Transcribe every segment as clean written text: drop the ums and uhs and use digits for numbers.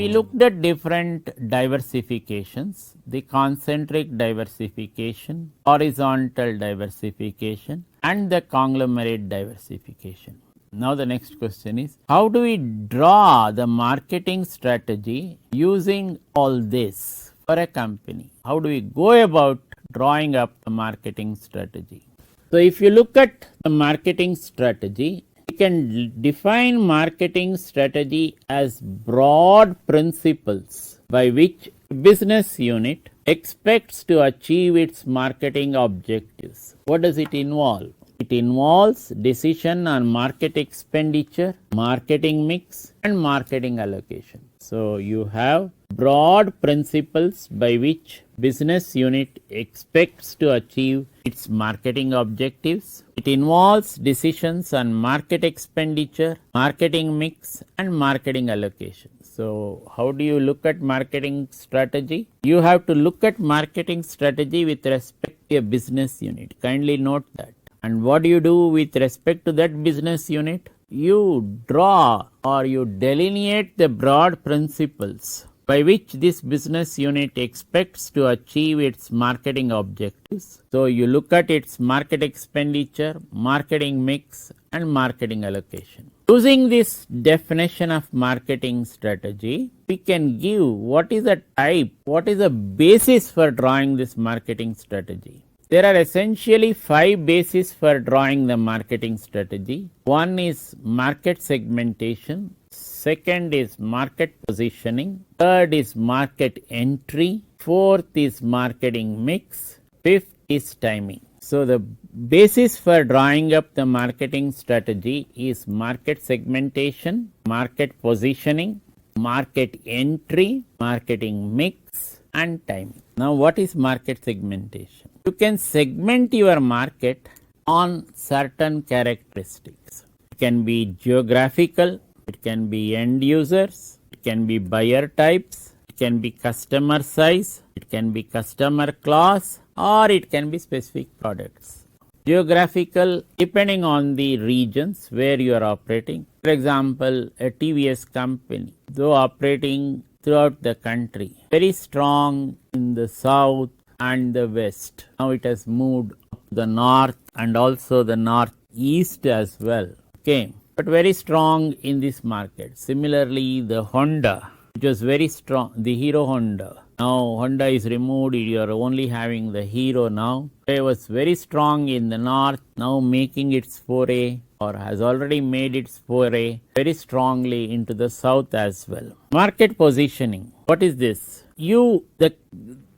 we looked at different diversifications, the concentric diversification, horizontal diversification and the conglomerate diversification. Now the next question is, how do we draw the marketing strategy using all this for a company? How do we go about drawing up the marketing strategy? So if you look at the marketing strategy, we can define marketing strategy as broad principles by which a business unit expects to achieve its marketing objectives. What does it involve? It involves decision on market expenditure, marketing mix and marketing allocation. So you have broad principles by which business unit expects to achieve its marketing objectives. It involves decisions on market expenditure, marketing mix and marketing allocation. So how do you look at marketing strategy? You have to look at marketing strategy with respect to a business unit. Kindly note that. And what do you do with respect to that business unit? You draw or you delineate the broad principles by which this business unit expects to achieve its marketing objectives. So you look at its market expenditure, marketing mix and marketing allocation. Using this definition of marketing strategy, we can give what is the type, what is the basis for drawing this marketing strategy. There are essentially 5 bases for drawing the marketing strategy. One is market segmentation, second is market positioning, third is market entry, fourth is marketing mix, fifth is timing. So the basis for drawing up the marketing strategy is market segmentation, market positioning, market entry, marketing mix and timing. Now what is market segmentation? You can segment your market on certain characteristics. It can be geographical, it can be end users, it can be buyer types, it can be customer size, it can be customer class or it can be specific products. Geographical, depending on the regions where you are operating. For example, a TVS company, though operating throughout the country, very strong in the south and the west. Now it has moved up the north and also the northeast as well. Okay, but very strong in this market. Similarly, the Honda, which was very strong, the Hero Honda. Now Honda is removed, you are only having the Hero now. It was very strong in the north, now making its foray or has already made its foray very strongly into the south as well. Market positioning. What is this?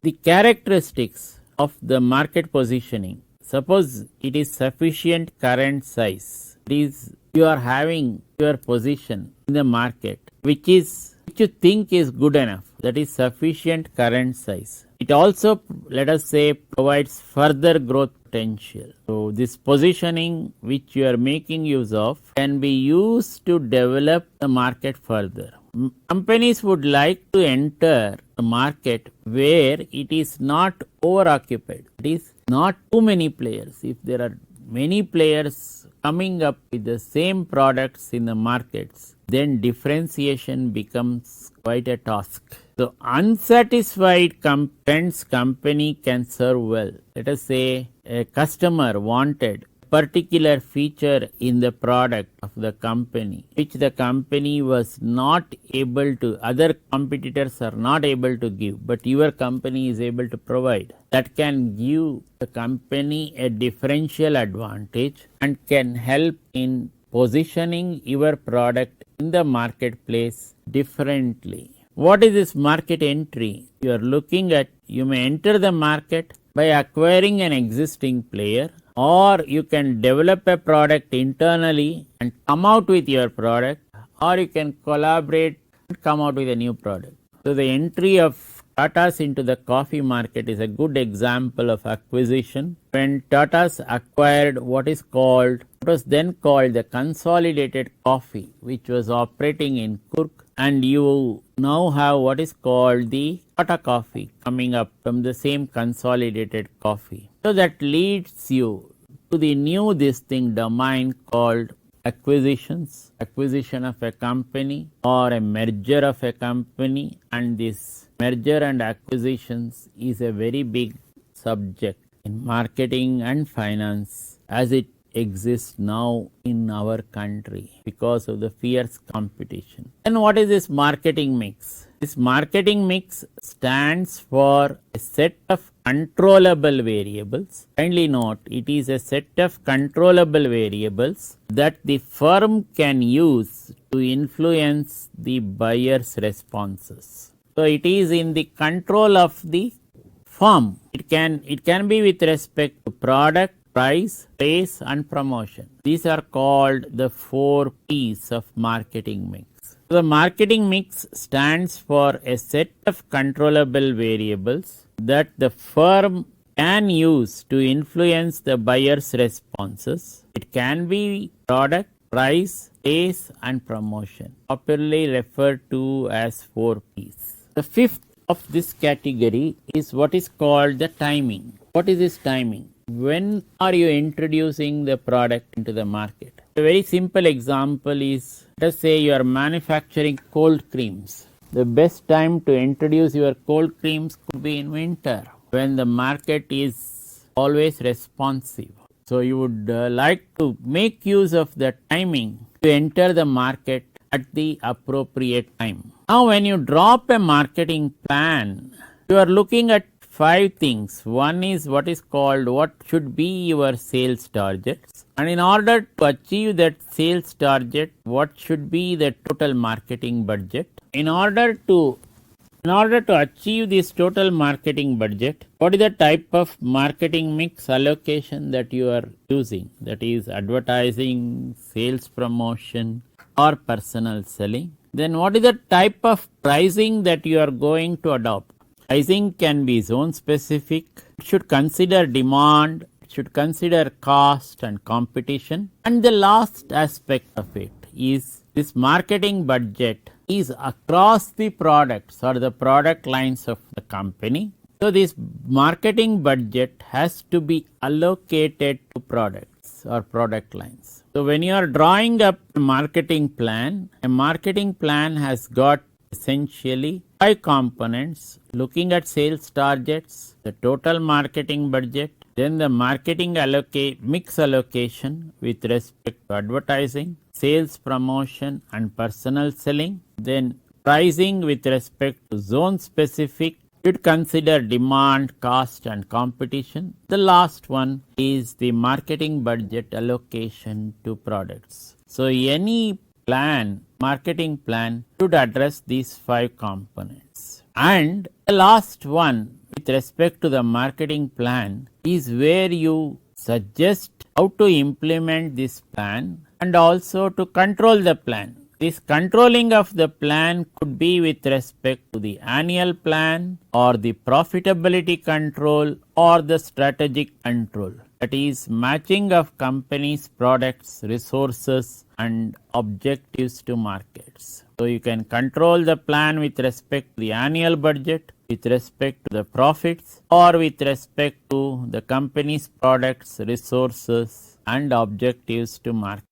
The characteristics of the market positioning. Suppose it is sufficient current size. It is you are having your position in the market which you think is good enough. That is sufficient current size. It also, let us say, provides further growth potential. So this positioning which you are making use of can be used to develop the market further. Companies would like to enter the market where it is not overoccupied. It is not too many players. If there are many players coming up with the same products in the markets, then differentiation becomes quite a task. So unsatisfied company can serve well. Let us say a customer wanted particular feature in the product of the company which the company was not able to, other competitors are not able to give, but your company is able to provide. That can give the company a differential advantage and can help in positioning your product in the marketplace differently. What is this market entry? You are looking at, you may enter the market by acquiring an existing player, or you can develop a product internally and come out with your product, or you can collaborate and come out with a new product. So the entry of Tata's into the coffee market is a good example of acquisition. When Tata's acquired what was then called the Consolidated Coffee, which was operating in Kurk, and you now have what is called the Tata Coffee coming up from the same Consolidated Coffee. So that leads you to the new domain called acquisitions, acquisition of a company or a merger of a company, and this merger and acquisitions is a very big subject in marketing and finance as it exists now in our country because of the fierce competition. And what is this marketing mix? This marketing mix stands for a set of controllable variables. Kindly note, it is a set of controllable variables that the firm can use to influence the buyer's responses. So it is in the control of the firm. It can be with respect to product, price, place, and promotion. These are called the 4 P's of marketing mix. The marketing mix stands for a set of controllable variables that the firm can use to influence the buyer's responses. It can be product, price, place, and promotion, popularly referred to as 4 P's. The fifth of this category is what is called the timing. What is this timing? When are you introducing the product into the market? A very simple example is, let us say you are manufacturing cold creams. The best time to introduce your cold creams could be in winter when the market is always responsive. So you would like to make use of the timing to enter the market at the appropriate time. Now when you drop a marketing plan, you are looking at 5 things. One is what is called what should be your sales targets. And in order to achieve that sales target, what should be the total marketing budget? In order to achieve this total marketing budget, what is the type of marketing mix allocation that you are using? That is advertising, sales promotion, or personal selling. Then what is the type of pricing that you are going to adopt? Pricing can be zone specific. It should consider demand. It should consider cost and competition. And the last aspect of it is this marketing budget is across the products or the product lines of the company. So this marketing budget has to be allocated to products or product lines. So when you are drawing up a marketing plan has got essentially 5 components: looking at sales targets, the total marketing budget, then the marketing mix allocation with respect to advertising, sales promotion and personal selling, then pricing with respect to zone specific, should consider demand, cost and competition. The last one is the marketing budget allocation to products. So any marketing plan should address these 5 components. And the last one with respect to the marketing plan is where you suggest how to implement this plan and also to control the plan. This controlling of the plan could be with respect to the annual plan or the profitability control or the strategic control. That is matching of companies' products, resources and objectives to markets. So you can control the plan with respect to the annual budget, with respect to the profits, or with respect to the company's products, resources and objectives to market.